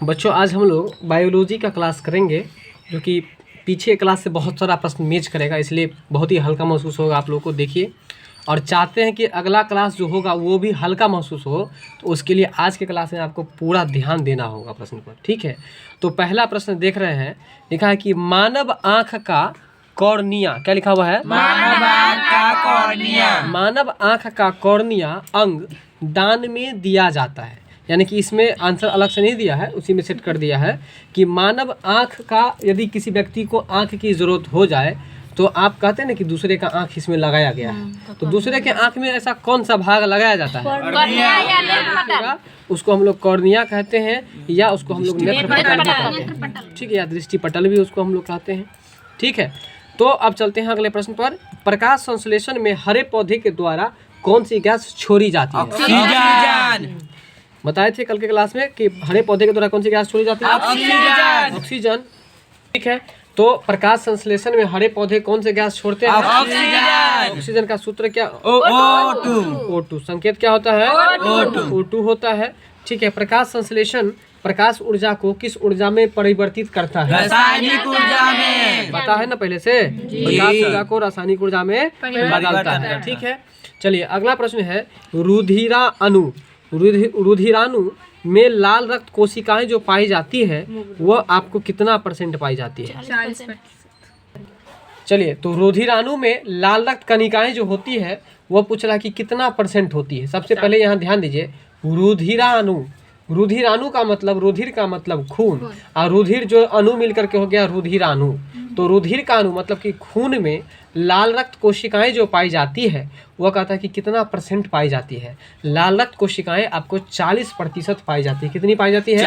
बच्चों आज हम लोग बायोलॉजी का क्लास करेंगे, जो कि पीछे क्लास से बहुत सारा प्रश्न मैच करेगा, इसलिए बहुत ही हल्का महसूस होगा आप लोगों को। देखिए, और चाहते हैं कि अगला क्लास जो होगा वो भी हल्का महसूस हो, तो उसके लिए आज के क्लास में आपको पूरा ध्यान देना होगा प्रश्न पर, ठीक है। तो पहला प्रश्न देख रहे हैं, लिखा है कि मानव आँख का कॉर्निया, क्या लिखा हुआ है? मानव आँख का कॉर्निया। मानव आँख का कॉर्निया अंग दान में दिया जाता है, यानी कि इसमें आंसर अलग से नहीं दिया है, उसी में सेट कर दिया है कि मानव आँख का यदि किसी व्यक्ति को आँख की ज़रूरत हो जाए तो आप कहते हैं ना कि दूसरे का आँख इसमें लगाया गया है, तो दूसरे के आँख में ऐसा कौन सा भाग लगाया जाता है? उसको हम लोग कॉर्निया कहते हैं, या उसको हम लोग नेत्र पटल भी कहते हैं, ठीक है, या दृष्टि पटल भी उसको हम लोग कहते हैं, ठीक है। तो अब चलते हैं अगले प्रश्न पर। प्रकाश संश्लेषण में हरे पौधे के द्वारा कौन सी गैस छोड़ी जाती है? ऑक्सीजन। बताए थे कल के क्लास में कि हरे पौधे के द्वारा कौन सी गैस छोड़ी जाती है? ऑक्सीजन। ऑक्सीजन, ठीक है। तो प्रकाश संश्लेषण में हरे पौधे कौन से गैस छोड़ते हैं? ऑक्सीजन। ऑक्सीजन का सूत्र क्या? O2। O2। संकेत क्या होता है? O2 होता है, ठीक है। प्रकाश संश्लेषण प्रकाश ऊर्जा को किस ऊर्जा में परिवर्तित करता है? रासायनिक ऊर्जा में। पता है ना पहले से? प्रकाश ऊर्जा को रासायनिक ऊर्जा में बदलता है, ठीक है। चलिए अगला प्रश्न है, रुधिराणु में लाल रक्त कोशिकाएं जो पाई जाती है वह आपको कितना % पाई जाती है? 40%। चलिए, तो रुधिराणु में लाल रक्त कणिकाएं जो होती है वह पूछ रहा है कि कितना % होती है। सबसे पहले यहाँ ध्यान दीजिए, रुधिराणु, रुधिराणु का मतलब, रुधिर का मतलब खून, और रुधिर जो अणु मिलकर के हो गया रुधिराणु। तो रुधिर का अणु मतलब कि खून में लाल रक्त कोशिकाएं जो पाई जाती है वह कहता है कि कितना % पाई जाती है? लाल रक्त कोशिकाएं आपको 40% पाई जाती है। कितनी पाई जाती है?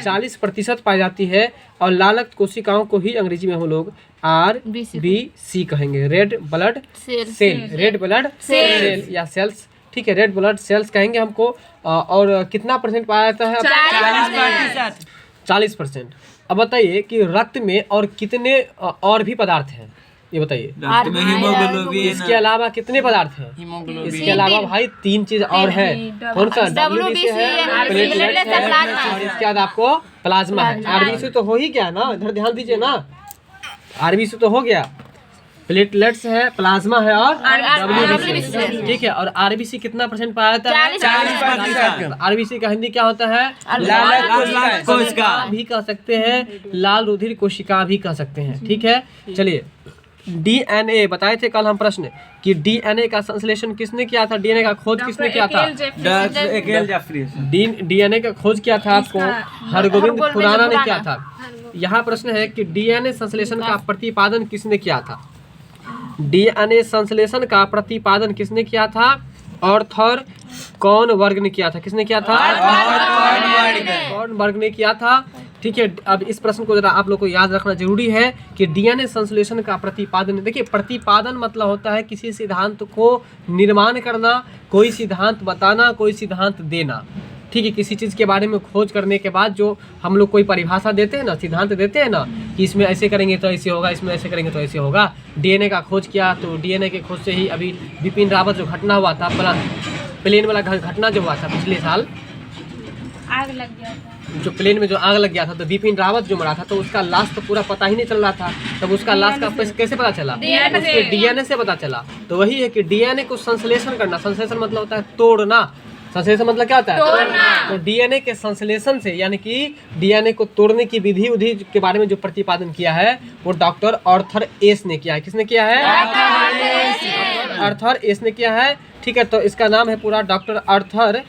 40% पाई जाती है। और लाल रक्त कोशिकाओं को ही अंग्रेजी में हम लोग RBC कहेंगे, red blood cell, red blood cell या सेल्स, ठीक है, रेड ब्लड सेल्स कहेंगे हमको। और कितना % पाया जाता है? 40%। अब बताइए कि रक्त में और कितने और भी पदार्थ हैं, ये बताइए। रक्त में हीमोग्लोबिन। इसके अलावा कितने पदार्थ हैं? इसके अलावा भाई 3 चीज और है। कौन सा? WBC है, प्लेटलेट्स है, और इसके बाद आपको प्लाज्मा है। RBC तो हो ही गया ना, इधर ध्यान दीजिए ना, RBC तो हो गया, प्लेटलेट्स है, प्लाज्मा है और WBC, ठीक है। और RBC कितना % पाया जाता है? 40%। RBC का हिंदी क्या होता है? लाल कोशिका भी कह सकते हैं, लाल रुधिर कोशिका भी कह सकते हैं, ठीक है। चलिए, DNA बताए थे कल हम प्रश्न कि DNA का संश्लेषण किसने किया था? DNA का खोज किसने किया था? DNA का खोज किया था आपको हरगोविंद खुराना ने किया था। यहाँ प्रश्न है कि DNA संश्लेषण का प्रतिपादन किसने किया था? DNA संश्लेषण का प्रतिपादन किसने किया था? आर्थर कॉनबर्ग ने किया था। किसने किया था? कॉनबर्ग ने किया था, ठीक है। अब इस प्रश्न को जरा आप लोग को याद रखना जरूरी है कि DNA संश्लेषण का प्रतिपादन, देखिए प्रतिपादन मतलब होता है किसी सिद्धांत को निर्माण करना, कोई सिद्धांत बताना, कोई सिद्धांत देना, ठीक है। किसी चीज़ के बारे में खोज करने के बाद जो हम लोग कोई परिभाषा देते हैं ना, सिद्धांत देते हैं ना कि इसमें ऐसे करेंगे तो ऐसे होगा, इसमें ऐसे करेंगे तो ऐसे होगा। DNA का खोज किया, तो DNA के खोज से ही अभी बिपिन रावत जो घटना हुआ था, प्लेन वाला घटना जो हुआ था पिछले साल, आग लग गया था, जो प्लेन में जो आग लग गया था, तो बिपिन रावत जो मरा था, तो उसका लाश तो पूरा पता ही नहीं चल रहा था। तब उसका लाश का कैसे पता चला? उसके DNA से पता चला। तो वही है कि DNA को संश्लेषण करना, संश्लेषण मतलब होता है तोड़ना, संश्लेषण मतलब क्या होता है? तो DNA के संश्लेषण से, यानी कि DNA को तोड़ने की विधि उधि के बारे में जो प्रतिपादन किया है वो डॉक्टर आर्थर एस ने किया है। किसने किया है? आर्थर एस ने किया है, ठीक है। तो इसका नाम है पूरा डॉक्टर आर्थर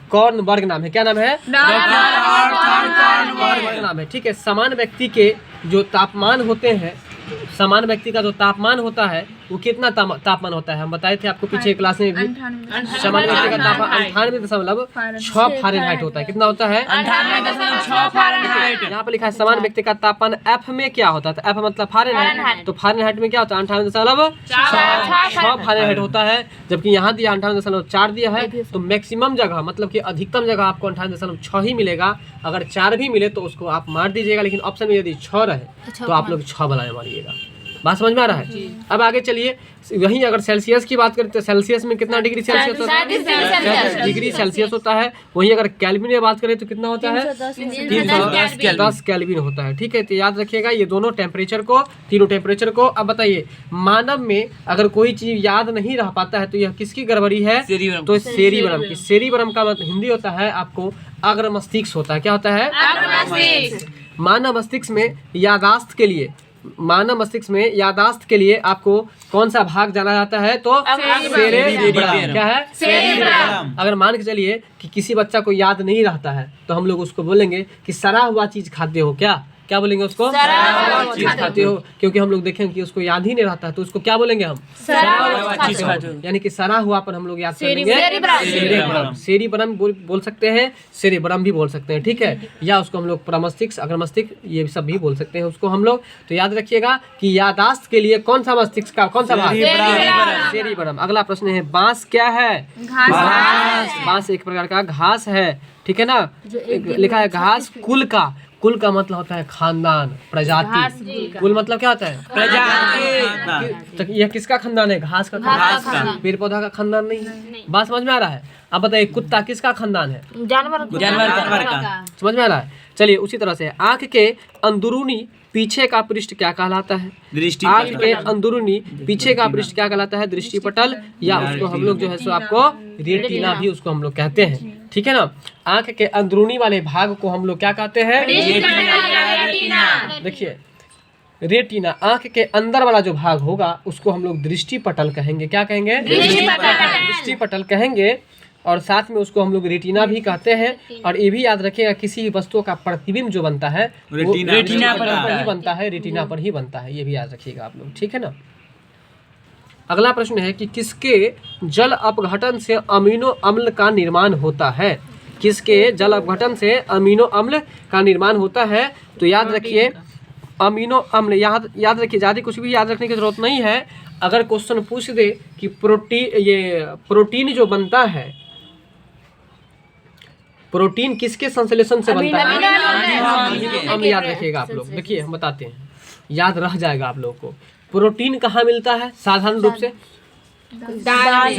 कॉनबर्ग नाम है। क्या नाम है? कॉनबर्ग नाम है, ठीक है। समान व्यक्ति के जो तापमान होते हैं, समान व्यक्ति का जो तापमान होता है वो कितना तापमान होता है? हम बताए थे आपको पीछे क्लास में भी। समान व्यक्ति का तापमान 98.6 फ़ारेनहाइट होता है। कितना होता है? 98.6 फ़ारेनहाइट। यहाँ पर लिखा है समान व्यक्ति का तापमान F में क्या होता है? तो F मतलब फ़ारेनहाइट, तो फ़ारेनहाइट में क्या होता है? 98.6 फ़ारेनहाइट होता है। जबकि यहाँ दिया 98.4 दिया है, तो मैक्सिमम जगह मतलब कि अधिकतम जगह आपको 98.6 ही मिलेगा। अगर 4 भी मिले तो उसको आप मार दीजिएगा, लेकिन ऑप्शन में यदि 6 रहे तो आप लोग 6 वाला मारिएगा। बात समझ में आ रहा है? अब आगे चलिए, वहीं अगर सेल्सियस की बात करें तो सेल्सियस में कितना डिग्री सेल्सियस होता है? 37 डिग्री सेल्सियस होता है। वहीं अगर केल्विन में बात करें तो कितना होता है? 310 केल्विन होता है। ठीक है, तो याद रखिएगा ये दोनों टेम्परेचर को, तीनों टेम्परेचर को। अब बताइए, मानव में अगर कोई चीज याद नहीं रह पाता है तो यह किसकी गड़बड़ी है? तो सेरिब्रम की। सेरिब्रम का मतलब हिंदी होता है आपको अग्र मस्तिष्क होता है। क्या होता है? मानव मस्तिष्क में यादाश्त के लिए, मानव मस्तिष्क में यादाश्त के लिए आपको कौन सा भाग जाना जाता है? तो सेरेब्रम। क्या है? सेरेब्रम। अगर मान के चलिए कि किसी बच्चा को याद नहीं रहता है तो हम लोग उसको बोलेंगे कि सड़ा हुआ चीज खाते हो। क्या बोलेंगे उसको? सड़ा हुआ चीज खाते हो। क्योंकि हम लोग देखेंगे कि उसको याद ही नहीं रहता है तो उसको क्या बोलेंगे हम? सड़ा हुआ चीज खाते हो। यानी कि सड़ा हुआ पर हम लोग याद करेंगे सेरेब्रम। सेरिब्रम बोल सकते हैं, सेरेब्रम भी बोल सकते हैं। ठीक है, या उसको हम लोग प्रमस्तिष्क, अग्र मस्तिष्क, ये सब भी बोल सकते हैं उसको हम लोग। तो याद रखिएगा कि यादाश्त के लिए कौन सा मस्तिष्क का कौन सा भाग? सेरिब्रम। अगला प्रश्न है, बांस क्या है? बांस एक प्रकार का घास है। ठीक है ना, लिखा है घास कुल का। कुल का मतलब होता है खानदान, प्रजाति। कुल मतलब क्या होता है? प्रजाति। तो यह किसका खानदान है? घास का खानदान। पेड़ पौधा का खानदान नहीं। बात समझ में आ रहा है? अब बताइए, कुत्ता किसका खानदान है? जानवर का। समझ में आ रहा है? चलिए, उसी तरह से आंख के अंदरूनी पीछे का पृष्ठ क्या कहलाता है? आंख के अंदरूनी पीछे का पृष्ठ क्या कहलाता है? दृष्टिपटल, या उसको हम लोग जो है सो आपको रेटिना भी उसको हम लोग कहते हैं। ठीक है ना, आंख के अंदरूनी वाले भाग को हम लोग क्या कहते हैं? देखिए, रेटिना, आंख के अंदर वाला जो भाग होगा उसको हम लोग दृष्टिपटल कहेंगे। क्या कहेंगे? दृष्टिपटल कहेंगे। और साथ में उसको हम लोग रेटिना भी कहते हैं। और ये भी याद रखिएगा, किसी वस्तु का प्रतिबिंब जो बनता है वो रेटिना पर ही बनता है, रेटिना पर ही बनता है। ये भी याद रखिएगा आप लोग। ठीक है ना। अगला प्रश्न है कि किसके जल अपघटन से अमीनो अम्ल का निर्माण होता है? किसके जल अपघटन से अमीनो अम्ल का निर्माण होता है? तो याद रखिए, अमीनो अम्ल याद रखिए, ज़्यादा कुछ भी याद रखने की जरूरत नहीं है। अगर क्वेश्चन पूछ दे कि प्रोटीन जो बनता है, प्रोटीन किसके संश्लेषण से बनता है? अम्ल। याद रखिएगा आप लोग। देखिए, हम बताते हैं, याद रह जाएगा आप लोगों को। प्रोटीन कहाँ मिलता है? साधारण रूप से दाल,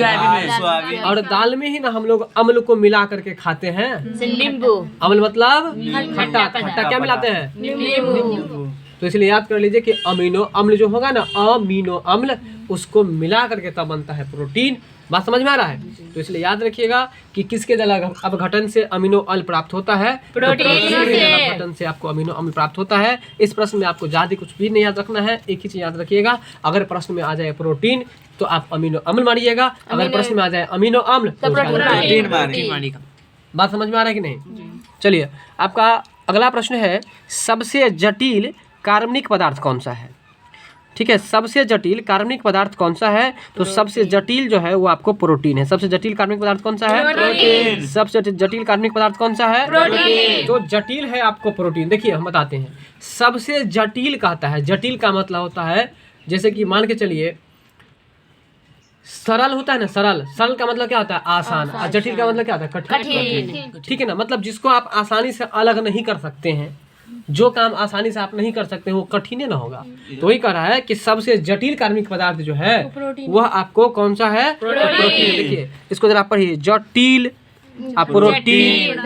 और दाल में ही ना हम लोग अम्ल को मिला करके खाते हैं। नींबू। अम्ल मतलब खट्टा। खट्टा क्या मिलाते हैं? नींबू। तो इसलिए याद कर लीजिए कि अमीनो अम्ल जो होगा ना, अमीनो अम्ल, उसको मिला करके तब बनता है प्रोटीन। बात समझ में आ रहा है? तो इसलिए याद रखिएगा कि किसके जल अपघटन से अमीनो अम्ल प्राप्त होता है? प्रोटीन के अपघटन से आपको अमीनो अम्ल प्राप्त होता है। इस प्रश्न में आपको ज्यादा कुछ भी नहीं याद रखना है, एक ही चीज याद रखिएगा, अगर प्रश्न में आ जाए प्रोटीन तो आप अमीनो अम्ल मारिएगा, अगर प्रश्न में आ जाए अमीनो अम्ल तो प्रोटीन मारिएगा। बात समझ में आ रहा है कि नहीं? चलिए, आपका अगला प्रश्न है, सबसे जटिल कार्बनिक पदार्थ कौन सा है? ठीक है, सबसे जटिल कार्बनिक पदार्थ कौन सा है? तो सबसे जटिल जो है वो आपको प्रोटीन है। सबसे जटिल कार्बनिक पदार्थ कौन सा है? प्रोटीन। सबसे जटिल कार्बनिक पदार्थ कौन सा है? प्रोटीन। तो जटिल है आपको प्रोटीन। देखिए, हम बताते हैं, सबसे जटिल कहता है, जटिल का मतलब होता है, जैसे कि मान के चलिए सरल होता है ना, सरल का मतलब क्या होता है? आसान। और जटिल का मतलब क्या होता है? कठिन। ठीक है ना, मतलब जिसको आप आसानी से अलग नहीं कर सकते हैं, जो काम आसानी से आप नहीं कर सकते हैं वो कठिन ही ना होगा। तो वही कह रहा है कि सबसे जटिल कार्बनिक पदार्थ जो है वह आपको कौन सा है? प्रोटीन। देखिए, इसको जरा पढ़िए, जटिल प्रोटीन।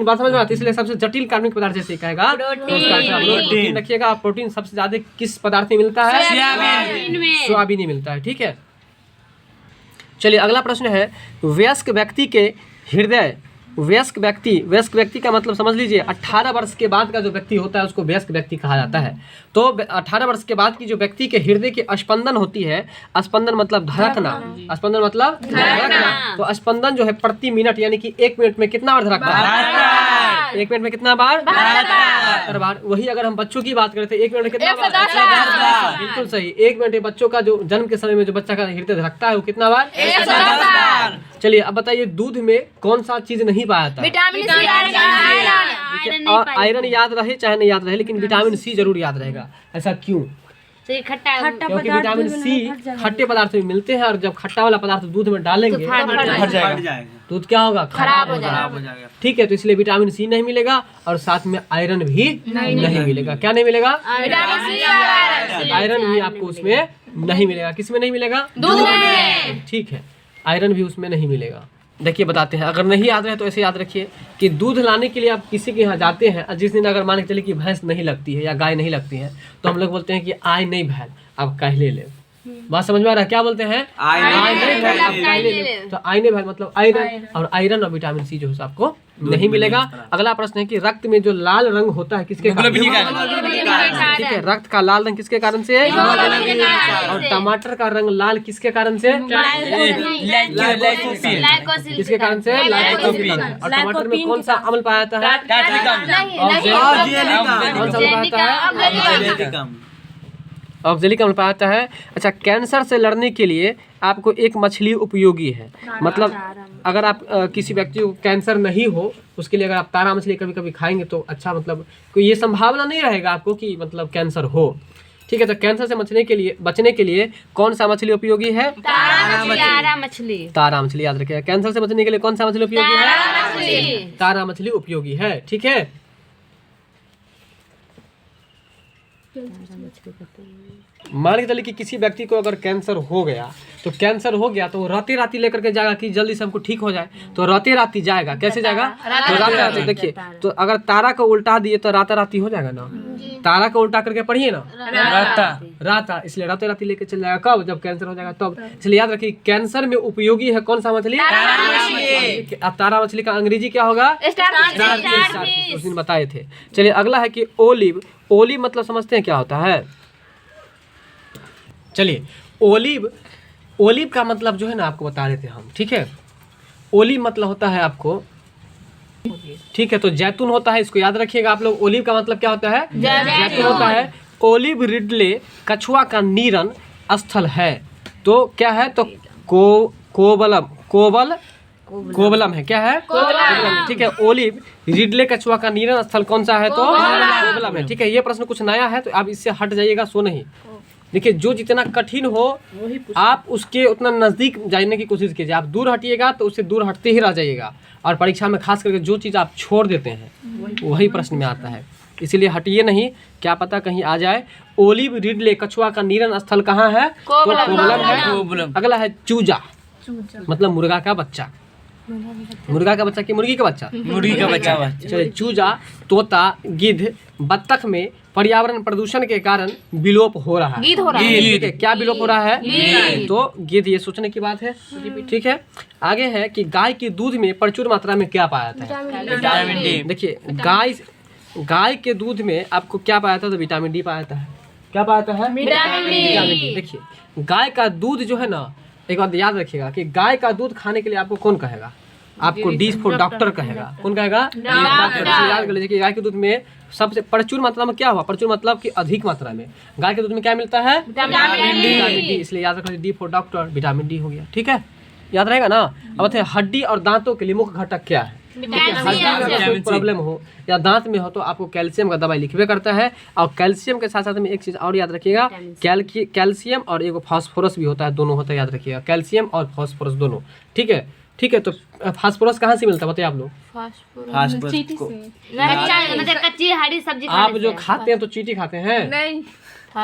बात समझ में आती है? इसलिए सबसे जटिल कार्बनिक पदार्थ जैसे कहेगा प्रोटीन रखिएगा। प्रोटीन सबसे ज्यादा किस पदार्थ में मिलता है? सोयाबीन में मिलता है। ठीक है, चलिए, अगला प्रश्न है, वयस्क व्यक्ति के हृदय, वयस्क व्यक्ति का मतलब समझ लीजिए, 18 वर्ष के बाद का जो व्यक्ति होता है उसको वयस्क व्यक्ति कहा जाता है। तो 18 वर्ष के बाद की जो व्यक्ति के हृदय की स्पंदन होती है, स्पंदन मतलब धड़कना, स्पंदन मतलब धड़कना। तो स्पंदन जो है प्रति मिनट, यानी कि 1 मिनट में कितना बार धड़कता है? 1 मिनट में कितना बार? 72 बार। वही अगर हम बच्चों की बात करें तो 1 मिनट में कितना बार? बिल्कुल सही। 1 मिनट में बच्चों का जो जन्म के समय में जो बच्चा का हृदय धड़कता है वो कितना बार? 110 बार। चलिए, अब बताइए, दूध में कौन सा चीज नहीं पाया जाता? Vitamin C. और आयरन याद रहे चाहे नहीं याद रहे, लेकिन विटामिन सी जरूर याद रहेगा। ऐसा क्यों? क्योंकि विटामिन सी खट्टे पदार्थ में मिलते हैं, और जब खट्टा वाला पदार्थ दूध में डालेंगे तो फट जाएगा। दूध क्या होगा, खराब हो खराब जाएगा। हो जाएगा। ठीक है, तो इसलिए विटामिन सी नहीं मिलेगा और साथ में आयरन भी नहीं मिलेगा। क्या नहीं मिलेगा, आयरन भी आपको उसमें नहीं मिलेगा। किसमें नहीं मिलेगा, दूध में। ठीक है, आयरन भी उसमें नहीं मिलेगा। देखिए बताते हैं, अगर नहीं याद रहे तो ऐसे याद रखिए कि दूध लाने के लिए आप किसी के यहाँ जाते हैं, जिस दिन अगर मान के चलिए कि भैंस नहीं लगती है या गाय नहीं लगती है, तो हम लोग बोलते हैं कि आय नहीं भैल, आप कहले ले। बात समझ में आ रहा है, क्या बोलते हैं, आय नहीं भैल, आप कहले ले। तो आय नहीं भैल मतलब आयरन, और आयरन और विटामिन सी जो है आपको नहीं मिलेगा। अगला प्रश्न है कि रक्त में जो लाल रंग होता है किसके कारण, ठीक है, रक्त का लाल रंग किसके कारण से, और टमाटर का रंग लाल किसके कारण से, किसके कारण से, लाइकोपीन। और टमाटर में कौन सा अम्ल पाया जाता है, कौन सा अम्ल पाया जाता है, ऑक्जेलिक अम्ल पाया जाता है। अच्छा, कैंसर से लड़ने के लिए आपको एक मछली उपयोगी है, मतलब अगर आप किसी व्यक्ति को कैंसर नहीं हो उसके लिए अगर आप तारा मछली कभी कभी खाएंगे तो अच्छा, मतलब कोई ये संभावना नहीं रहेगा आपको कि मतलब कैंसर हो। ठीक है, तो कैंसर से बचने के लिए कौन सा मछली उपयोगी है, तारा मछली। तारा मछली याद रखिएगा। कैंसर से बचने के लिए कौन सा मछली उपयोगी है, तारा मछली उपयोगी है। ठीक है, मान के चलिए कि किसी व्यक्ति को अगर कैंसर हो गया तो राते राती लेकर के जाएगा कि जल्दी से हमको ठीक हो जाए, तो राते राती जाएगा। कैसे जाएगा, तो राते राती। देखिए, तो अगर तारा को उल्टा दिए तो राता राती हो जाएगा ना, तारा को उल्टा करके पढ़िए ना, राता, इसलिए राते राती लेकर चल जाएगा। कब, जब कैंसर हो जाएगा तब। इसलिए याद रखिए कैंसर में उपयोगी है कौन सा मछली, तारा मछली का अंग्रेजी क्या होगा, स्टारफिश, उस दिन बताए थे। चलिए अगला है कि ओलिव। ओलिव मतलब समझते हैं क्या होता है, चलिए ओलिव का मतलब जो है ना आपको बता देते हैं हम। ठीक है, ओलिव मतलब होता है आपको, ठीक है, तो जैतून होता है, इसको याद रखिएगा आप लोग। ओलिव का मतलब क्या होता है, जैतून होता है। ओलिव रिडले कछुआ का नीरन स्थल है, तो क्या है, तो कोवलम है। क्या है, कोवलम। ठीक है, ओलिव रिडले कछुआ का नीरन स्थल कौन सा है, तो कोवलम है। ठीक है, ये प्रश्न कुछ नया है तो आप इससे हट जाइएगा, सो नहीं। देखिए, जो जितना कठिन हो आप उसके उतना नज़दीक जाने की कोशिश कीजिए। आप दूर हटिएगा तो उससे दूर हटते ही रह जाइएगा, और परीक्षा में खास करके जो चीज़ आप छोड़ देते हैं वही प्रश्न में आता है, इसीलिए हटिए नहीं, क्या पता कहीं आ जाए। ओलिव रिडले कछुआ का नीरन स्थल कहाँ है, तो कोवलम है। अगला है चूजा, मतलब मुर्गा का बच्चा। मुर्गा का बच्चा कि मुर्गी का बच्चा, मुर्गी का बच्चा। चलिए, चूजा, तोता, गिद्ध, बत्तख में पर्यावरण प्रदूषण के कारण विलोप हो रहा है। ठीक है, क्या विलोप हो रहा है, तो गिद्ध, ये सोचने की बात है। ठीक है, आगे है कि गाय के दूध में प्रचुर मात्रा में क्या पाया जाता है, विटामिन डी। देखिए, गाय के दूध में आपको क्या पाया जाता है, तो विटामिन डी पाया जाता है। क्या पाया जाता है, विटामिन डी। देखिए, गाय का दूध जो है ना, एक बात याद रखिएगा कि गाय का दूध खाने के लिए आपको कौन कहेगा, आपको डी फॉर डॉक्टर कहेगा। कौन कहेगा, डॉक्टर। याद कर लीजिए कि गाय के दूध में सबसे प्रचुर मात्रा में क्या हुआ, प्रचुर मतलब कि अधिक मात्रा में गाय के दूध में क्या मिलता है, विटामिन डी। इसलिए याद रख लीजिए D for doctor, vitamin D हो गया। ठीक है, याद रहेगा ना। अब हड्डी और दांतों के लिए मुख्य घटक क्या है, हड्डी में कोई प्रॉब्लम हो या दांत में हो तो आपको कैल्शियम का दवाई लिखबे करता है। और कैल्शियम के साथ साथ में एक चीज़ और याद रखिएगा, कैल्शियम और एक फास्फोरस भी होता है, दोनों होता है, याद रखिएगा, कैल्शियम और फास्फोरस दोनों। ठीक है, ठीक है, तो फास्फोरस कहाँ से मिलता है बताइए आप लोग, कच्ची हरी सब्जी आप जो खाते हैं तो चींटी खाते हैं,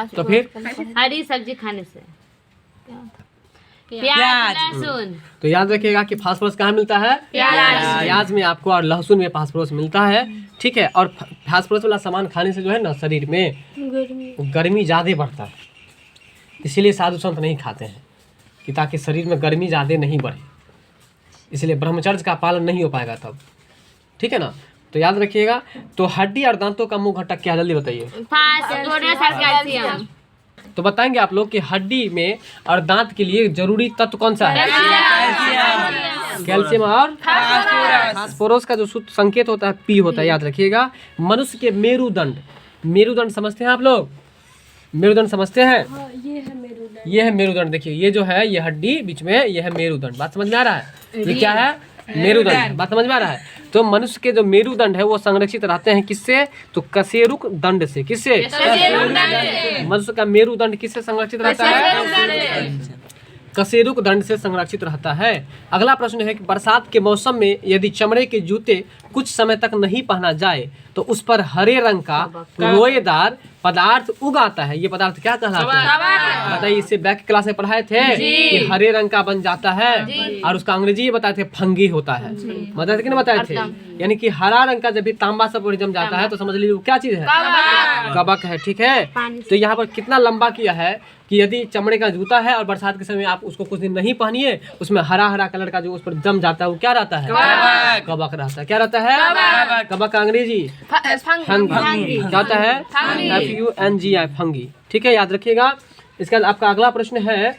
तो फिर हरी सब्जी खाने से, प्याज, लहसुन। तो याद रखिएगा कि फास्फोरस कहाँ मिलता है, प्याज में आपको और लहसुन में फास्फोरस मिलता है। ठीक है, और फास्फोरस वाला सामान खाने से जो है ना शरीर में गर्मी ज़्यादा बढ़ता है, इसीलिए साधु संत नहीं खाते हैं कि ताकि शरीर में गर्मी ज़्यादा नहीं बढ़े, इसलिए ब्रह्मचर्य का पालन नहीं हो पाएगा तब। ठीक है ना, तो याद रखिएगा। तो हड्डी और दांतों का मुख्य घटक क्या है, जल्दी बताइए। तो बताएंगे आप लोग कि हड्डी में और दांत के लिए जरूरी तत्व कौन सा है, कैल्शियम और फास्फोरस का जो संकेत होता है पी होता है, याद रखिएगा। मनुष्य के मेरुदंड समझते हैं आप लोग, मेरुदंड समझते हैं, ये है मेरुदंड। देखिए, ये जो है ये हड्डी बीच में, ये है मेरुदंड। बात समझ में आ रहा है, ये क्या है, मेरुदंड। बात समझ में आ रहा है। तो मनुष्य के जो मेरुदंड है वो संरक्षित रहते हैं किससे, तो कशेरुक दंड से। किससे, मनुष्य का मेरुदंड किससे संरक्षित रहता है, कशेरुक दंड से संरक्षित रहता है। अगला प्रश्न है कि बरसात के मौसम में यदि चमड़े के जूते कुछ समय तक नहीं पहना जाए तो उस पर हरे रंग का लोएदार पदार्थ उग आता है। ये पदार्थ क्या कहलाता है? बताइए, इसे बैक क्लास में पढ़ाए थे कि हरे रंग का बन जाता है और उसका अंग्रेजी ये बताए थे फंगी होता है। बताए थे कि नहीं बताए थे? यानी कि हरा रंग का जब भी तांबा सब जम जाता है तो समझ लीजिए वो क्या चीज है? कवक है। ठीक है, तो यहाँ पर कितना लंबा किया है कि यदि चमड़े का जूता है और बरसात के समय आप उसको कुछ दिन नहीं पहनिए, उसमें हरा हरा कलर का जो उस पर जम जाता है वो क्या रहता है? कवक रहता है। क्या रहता है? कवक का अंग्रेजी फंगी। क्या होता है? FUNGI, fungi. ठीक है, याद रखिएगा। इसके बाद आपका अगला प्रश्न है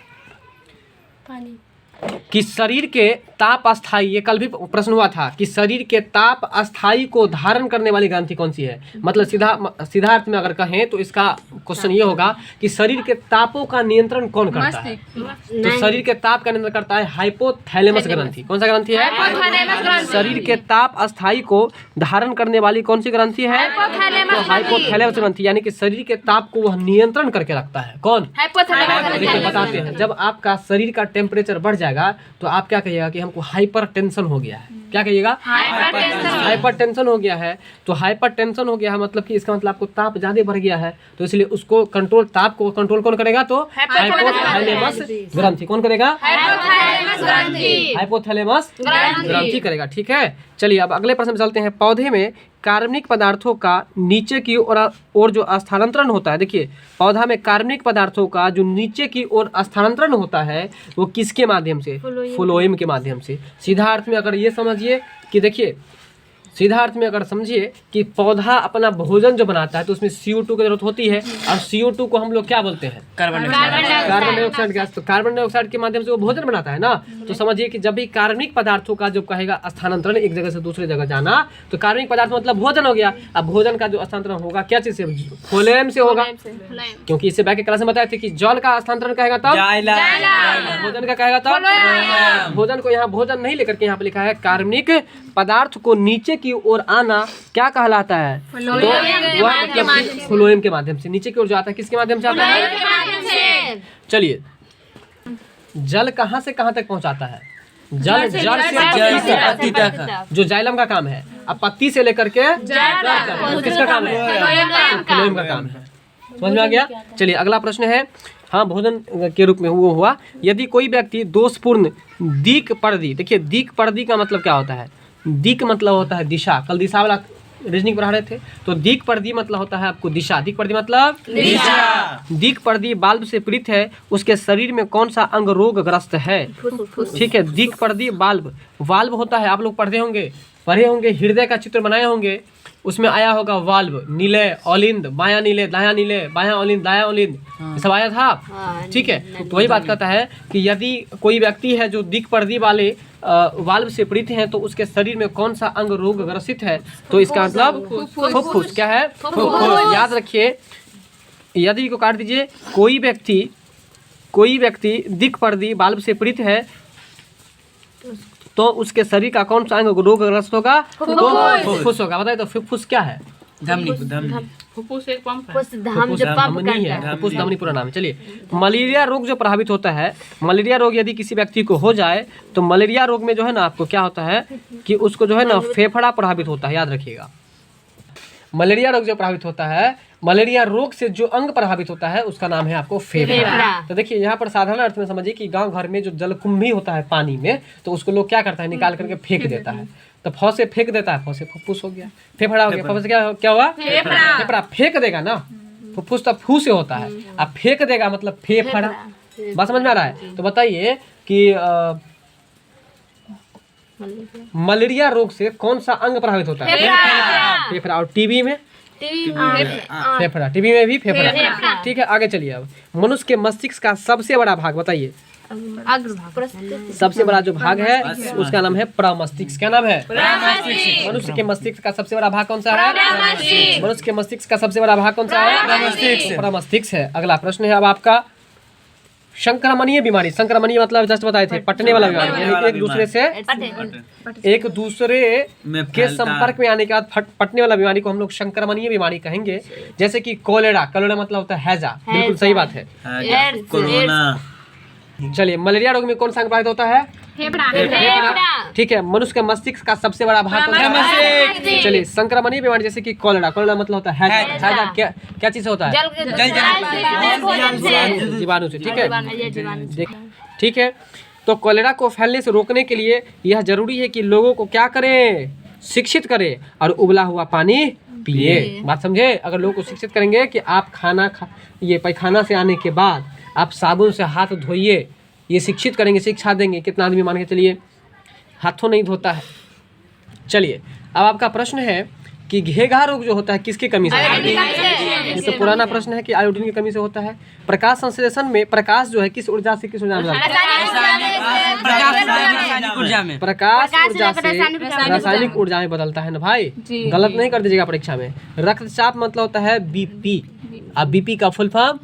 कि शरीर के ताप अस्थाई, ये कल भी प्रश्न हुआ था कि शरीर के ताप अस्थाई को धारण करने वाली ग्रंथि कौन सी है? मतलब सीधा अर्थ में अगर कहें तो इसका क्वेश्चन ये होगा कि शरीर के तापों का नियंत्रण कौन करता है? तो शरीर के ताप का नियंत्रण करता है हाइपोथैलेमस ग्रंथि। कौन सा ग्रंथि है? शरीर के ताप अस्थाई को धारण करने वाली कौन सी ग्रंथि है? तो हाइपोथैलेमस ग्रंथि, यानी कि शरीर के ताप को वह नियंत्रण करके रखता है। कौन? देखिए बताते हैं, जब आपका शरीर का टेम्परेचर बढ़ जाएगा तो आप क्या कहिएगा कि हमको हाइपर टेंशन हो गया है। क्या कहिएगा? हाइपर टेंशन हो गया है। तो हाइपर टेंशन हो गया है मतलब कि इसका मतलब आपको ताप ज्यादा बढ़ गया है, तो इसलिए उसको कंट्रोल, ताप को कंट्रोल कौन करेगा? तो हाइपोथैलेमस ग्रंथि। कौन करेगा? हाइपोथैलेमस ग्रंथि करेगा। ठीक है, चलिए अब अगले प्रश्न में चलते हैं। पौधे में कार्बनिक पदार्थों का नीचे की ओर जो स्थानांतरण होता है, देखिए पौधा में कार्बनिक पदार्थों का जो नीचे की ओर स्थानांतरण होता है वो किसके माध्यम से? फ्लोएम के माध्यम से। सीधा अर्थ में अगर ये समझिए कि देखिए, सीधा अर्थ में अगर समझिए कि पौधा अपना भोजन जो बनाता है तो उसमें CO2 की जरूरत होती है और CO2 को हम लोग क्या बोलते हैं? Carbon dioxide gas. तो कार्बन डाइऑक्साइड के माध्यम से वो भोजन बनाता है ना। तो समझिए कि जब भी कार्बनिक पदार्थों का जो कहेगा स्थानांतरण एक जगह से दूसरी जगह जाना, तो कार्बनिक पदार्थ मतलब भोजन हो गया। अब भोजन का जो स्थानांतरण होगा क्या चीज से? फ्लोएम से होगा, क्योंकि इससे बैक क्लास में बताए थे कि जल का स्थानांतरण कहेगा तब, भोजन का कहेगा तब। भोजन को यहाँ भोजन नहीं लेकर के यहाँ पे लिखा है कार्बनिक पदार्थ को नीचे की ओर आना क्या कहलाता है? तो वह मतलब फ्लोएम के माध्यम से नीचे की ओर जाता है। किसके माध्यम से आता है? चलिए, जल कहाँ से कहाँ तक पहुँचाता है? जल जड़ से पत्ती तक, जो जाइलम का काम है। अब पत्ती से लेकर के किसका काम है? फ्लोएम का काम है। समझ में आ गया? चलिए अगला प्रश्न है, हाँ भोजन के रूप में वो हुआ। यदि कोई व्यक्ति दोषपूर्ण दिक पर्दी, देखिए दिक पर्दी का मतलब क्या होता है? दिक मतलब होता है दिशा। कल दिशा वाला रीजनिंग पढ़ा रहे थे, तो दिक पर्दी मतलब होता है आपको दिशा। दिक पर्दी मतलब दिशा। दिक पर्दी बाल्ब से पीड़ित है, उसके शरीर में कौन सा अंग रोगग्रस्त है? ठीक है, दिक पर्दी वाल्व होता है, आप लोग पढ़े होंगे हृदय का चित्र बनाए होंगे, उसमें आया होगा वाल्व, नीले औलिंद, बायां नीले दायां नीले, बायां औलिंद दायां औलिंद, सब आया था। ठीक है, तो वही बात करता है कि यदि कोई व्यक्ति है जो दिक पर्दी वाले वाल्व से पीड़ित हैं तो उसके शरीर में कौन सा अंग रोगग्रसित है? तो इसका मतलब फुफ्फुस। क्या है? फुफ्फुस। याद रखिए, यदि को काट दीजिए, कोई व्यक्ति दिक पर्दी वाल्व से पीड़ित है तो उसके शरीर का कौन सा अंग रोगग्रस्त होगा? तो फुफ्फुस होगा। बताइए तो फुफ्फुस क्या है? फुफ्फुस एक पंप है। धमनी है, फुफ्फुस धमनी पूरा नाम है। चलिए, मलेरिया रोग जो प्रभावित होता है, मलेरिया रोग यदि किसी व्यक्ति को हो जाए तो मलेरिया रोग में जो है ना आपको क्या होता है कि उसको जो है ना फेफड़ा प्रभावित होता है। याद रखिएगा, मलेरिया रोग जो प्रभावित होता है, मलेरिया रोग से जो अंग प्रभावित होता है उसका नाम है आपको फेफड़ा। तो देखिए यहाँ पर साधारण अर्थ में समझिए कि गांव घर में जो जलकुंभी होता है पानी में, तो उसको लोग क्या करता है? निकाल करके फेंक देता है। तो फौ से फेंक देता है, फौ से फुफ्फुस हो गया, फेफड़ा हो गया। फौ से क्या हुआ? फेफड़ा। फेंक देगा ना, फुफ्फुस तो फू से होता है, अब फेंक देगा मतलब फेफड़ा। बात समझ में आ रहा है? तो बताइए कि मलेरिया रोग से कौन सा अंग प्रभावित होता है? फेफड़ा। और टीबी में फेफड़ा, टीबी में भी फेफड़ा। ठीक है, आगे चलिए। अब मनुष्य के मस्तिष्क का सबसे बड़ा भाग बताइए। सबसे बड़ा जो भाग है उसका नाम है प्रमस्तिष्क। क्या नाम है? मनुष्य के मस्तिष्क का सबसे बड़ा भाग कौन सा है? मनुष्य के मस्तिष्क का सबसे बड़ा भाग कौन सा है? प्रमस्तिष्क है। अगला प्रश्न है अब आपका, संक्रमणीय बीमारी। संक्रमणीय मतलब जस्ट बताए थे, पटने वाला बीमारी, यानी एक दूसरे से एक दूसरे के संपर्क में आने के बाद पटने वाला बीमारी को हम लोग संक्रमणीय बीमारी कहेंगे। जैसे कि कोलेरा, कोलेरा मतलब होता है हैजा। बिल्कुल सही बात है। चलिए, मलेरिया रोग में कौन सा अंग प्रभावित होता है? फेफड़ा। ठीक है, मनुष्य के मस्तिष्क का सबसे बड़ा भाग होता है। चलिए, संक्रमणीय बीमारी जैसे कि कॉलेरा, कॉलेरा मतलब होता है हैजा, क्या चीज से होता है? जीवाणु से। ठीक है, ठीक है। तो कॉलेरा को फैलने से रोकने के लिए यह जरूरी है कि लोगों को क्या करें? शिक्षित करें और उबला हुआ पानी पिए। बात समझे? अगर लोगों को शिक्षित करेंगे कि आप ये पैखाना से आने के बाद आप साबुन से हाथ धोइए, ये शिक्षित करेंगे, शिक्षा देंगे, कितना आदमी मान के चलिए हाथों नहीं धोता है। चलिए, अब आपका प्रश्न है कि घेघा रोग जो होता है किसकी कमी से? ये तो पुराना प्रश्न है कि आयोडीन की कमी से होता है। प्रकाश संश्लेषण में प्रकाश जो है किस ऊर्जा से किस ऊर्जा में? प्रकाश ऊर्जा से रासायनिक ऊर्जा में बदलता है ना भाई, गलत नहीं कर दीजिएगा परीक्षा में। रक्तचाप मतलब होता है बीपी, अब बीपी का फुल फॉर्म?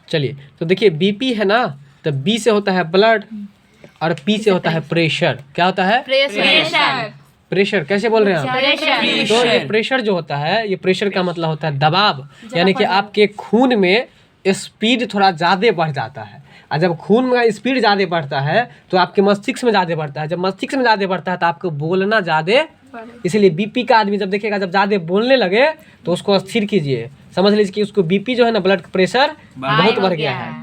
चलिए, तो देखिए बीपी है ना, तो बी से होता है ब्लड और पी से होता है प्रेशर। क्या होता है? प्रेशर। कैसे बोल रहे हैं आप? तो ये प्रेशर जो होता है, ये प्रेशर का मतलब होता है दबाव, यानी कि आपके खून में स्पीड थोड़ा ज़्यादा बढ़ जाता है। और जब खून में स्पीड ज़्यादा बढ़ता है तो आपके मस्तिष्क में ज़्यादा बढ़ता है। जब मस्तिष्क में ज़्यादा बढ़ता है तो आपको बोलना ज़्यादा, इसीलिए बीपी का आदमी जब देखेगा जब ज़्यादा बोलने लगे तो उसको स्थिर कीजिए, समझ लीजिए कि उसको बीपी जो है ना, ब्लड प्रेशर बहुत बढ़ गया है,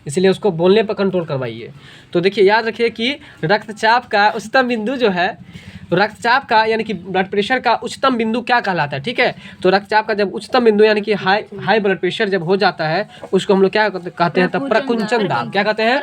इसलिए उसको बोलने पर कंट्रोल करवाइए। तो देखिए, याद रखिए कि रक्तचाप का उच्चतम बिंदु जो है, रक्तचाप का यानी कि ब्लड प्रेशर का उच्चतम बिंदु क्या कहलाता है? ठीक है, तो रक्तचाप का जब उच्चतम बिंदु यानी कि हाई ब्लड प्रेशर जब हो जाता है, उसको हम लोग क्या कहते हैं? तब प्रकुंचन दाब। क्या कहते हैं?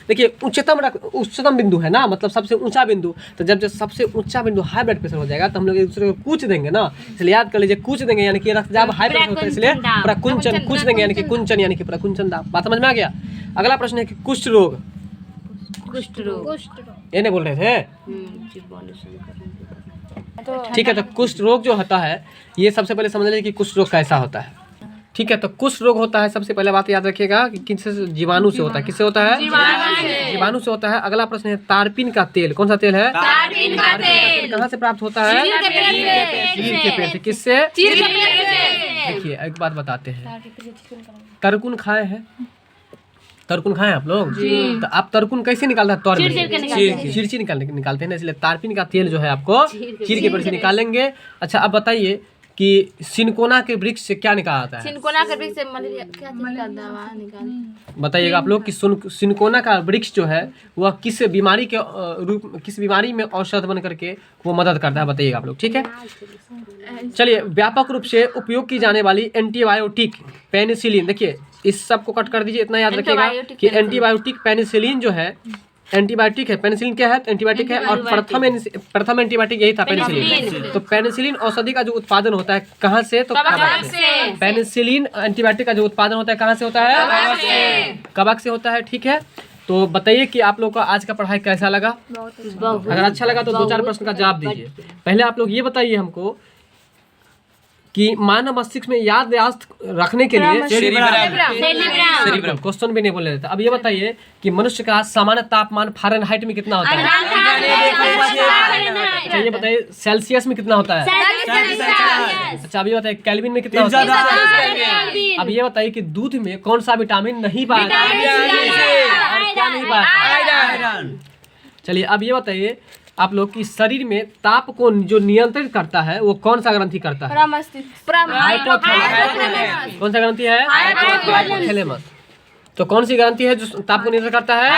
देखिए, उच्चतम बिंदु है ना, मतलब सबसे ऊंचा बिंदु। तो जब सबसे ऊंचा बिंदु हाई ब्लड प्रेशर हो जाएगा तो हम लोग एक दूसरे को कूच देंगे ना, इसलिए याद कर लीजिए कूच देंगे यानी कि रक्तचाप हाई प्रेशर होता है, इसलिए प्रकुंचन, कूच देंगे यानी कि कुंचन यानी कि प्रकुंचन दाब। बात समझ में आ गया? अगला प्रश्न है कि कुष्ठ रोग। ये नहीं बोल रहे थे? ठीक है, तो कुष्ठ रोग जो होता है, ये सबसे पहले समझ लीजिए कि कुष्ठ रोग कैसा होता है। ठीक है, तो कुष्ठ रोग होता है, सबसे पहले बात याद रखिएगा कि किससे? जीवाणु से होता है। किससे होता है? जीवाणु से होता है। अगला प्रश्न है तारपीन का तेल। कौन सा तेल है? तारपीन का तेल। कहाँ से प्राप्त होता है? चीड़ के पेड़ से। किससे? देखिए, एक बात बताते हैं, तरकुन खाए हैं? तरकुन खाए आप लोग? तो आप तरकुन कैसे निकालते हैं? तौर चीर निकालते हैं ना, इसलिए तारपीन का तेल जो है आपको चीड़ के पेड़ से निकालेंगे। अच्छा, अब बताइए कि सिनकोना के वृक्ष से क्या निकालता है? सिनकोना के वृक्ष से मलेरिया क्या चीज का दवा निकालते? बताइएगा आप लोग कि सिनकोना का वृक्ष जो है वह किस बीमारी के किस बीमारी में औषध बन करके वो मदद करता है? बताइएगा आप लोग। ठीक है, चलिए, व्यापक रूप से उपयोग की जाने वाली एंटीबायोटिक पेनिसिलिन। देखिए, इस सब को कट कर दीजिए, इतना याद रखिएगा कि एंटीबायोटिक पेनिसिलिन जो है, एंटीबायोटिक है। पेनिसिलिन क्या है? एंटीबायोटिक है, और प्रथम एंटीबायोटिक यही था, पेनिसिलिन। तो पेनिसिलिन औषधि का जो उत्पादन होता है कहाँ से? तो कवक से। पेनिसिलिन एंटीबायोटिक का जो उत्पादन होता है कहाँ से होता है? कवक से होता है। ठीक है, तो बताइए कि आप लोग को आज का पढ़ाई कैसा लगा? अगर अच्छा लगा तो 2-4 प्रश्न का जवाब दीजिए। पहले आप लोग ये बताइए हमको कि मानव मस्तिष्क में याददाश्त रखने के लिए क्वेश्चन भी नहीं बोल रहे थे। अब ये बताइए कि मनुष्य का सामान्य तापमान फ़ारेनहाइट में कितना होता है? अच्छा, ये बताइए सेल्सियस में कितना होता है? अच्छा, अब ये बताइए केल्विन में कितना होता है? अब ये बताइए कि दूध में कौन सा विटामिन नहीं पाया जाता है? क्या नहीं पाया? चलिए, अब ये बताइए आप लोग की शरीर में ताप को जो नियंत्रित करता है वो कौन सा ग्रंथि करता है? कौन सा ग्रंथि है? हाइपोथैलेमस। तो कौन सी ग्रंथि है जो ताप को नियंत्रित करता है?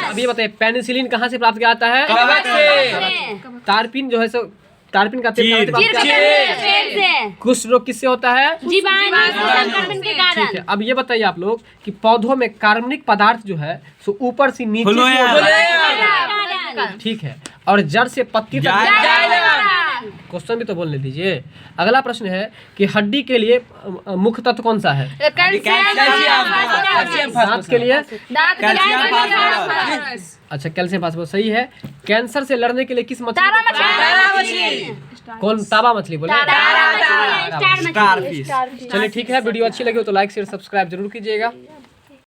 अब ये बताइए पेनिसिलिन कहाँ से प्राप्त किया जाता है? कवक से। तारपीन जो है सो तारपीन का तेल कुष्ठ रोग किससे होता है? जीवाणु संक्रमण के कारण। ठीक है, अब ये बताइए आप लोग कि पौधों में कार्बनिक पदार्थ जो है सो ऊपर से नीचे, ठीक है, और जड़ से पत्ती तक। क्वेश्चन भी तो बोलने दीजिए। अगला प्रश्न है कि हड्डी के लिए मुख्य तत्व कौन सा है? दांत के लिए? अच्छा, कैल्शियम फास्फोरस सही है। कैंसर से लड़ने के लिए किस मछली? कौन? ताबा मछली बोले? चलिए, ठीक है, वीडियो अच्छी लगी हो तो लाइक शेयर सब्सक्राइब जरूर कीजिएगा।